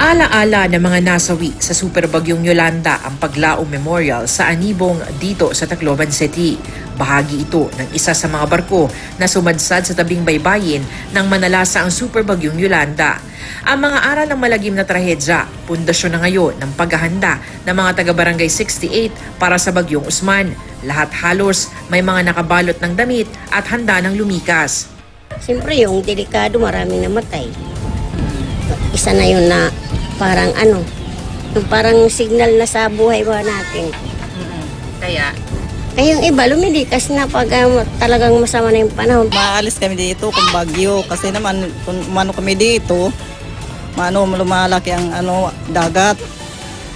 Alaala ng mga nasawi sa superbagyong Yolanda ang Paglaong Memorial sa Anibong dito sa Tacloban City. Bahagi ito ng isa sa mga barko na sumadsad sa tabing baybayin nang manalasa ang superbagyong Yolanda. Ang mga aral ng malagim na trahedya, pundasyon na ngayon ng paghahanda ng mga taga-barangay 68 para sa bagyong Usman. Lahat halos may mga nakabalot ng damit at handa ng lumikas. Siyempre yung delikado, maraming namatay. Isa na yun na parang yung parang signal na sa buhay ba natin. Kaya Yung iba, lumilikas na pag talagang masama na yung panahon. Maalis kami dito kung bagyo kasi naman kung umano kami dito, lumalaki ang dagat.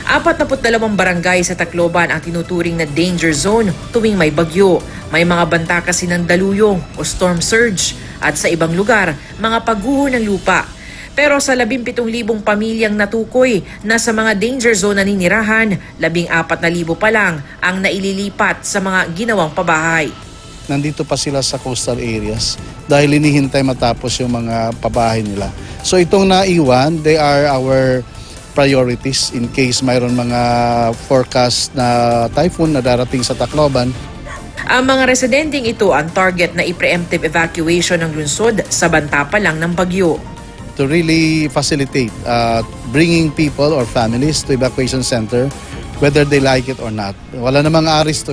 42 barangay sa Tacloban ang tinuturing na danger zone tuwing may bagyo. May mga banta kasi ng daluyong o storm surge at sa ibang lugar, mga pagguho ng lupa. Pero sa 17,000 pamilyang natukoy na sa mga danger zone na ninirahan, 14,000 pa lang ang naililipat sa mga ginawang pabahay. Nandito pa sila sa coastal areas dahil hinihintay matapos yung mga pabahay nila. So itong naiwan, they are our priorities in case mayroon mga forecast na typhoon na darating sa Tacloban. Ang mga residenteng ito ang target na i-preemptive evacuation ng lungsod sa banta pa lang ng bagyo. To really facilitate bringing people or families to evacuation center whether they like it or not. Wala namang aris to .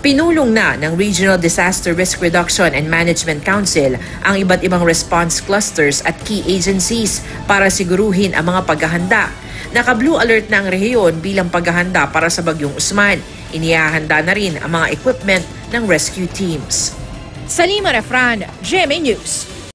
Pinulong na ng Regional Disaster Risk Reduction and Management Council ang iba't ibang response clusters at key agencies para siguruhin ang mga paghahanda. Naka-blue alert na ang rehiyon bilang paghahanda para sa bagyong Usman. Inihahanda na rin ang mga equipment ng rescue teams. Salima Refran, GMA News.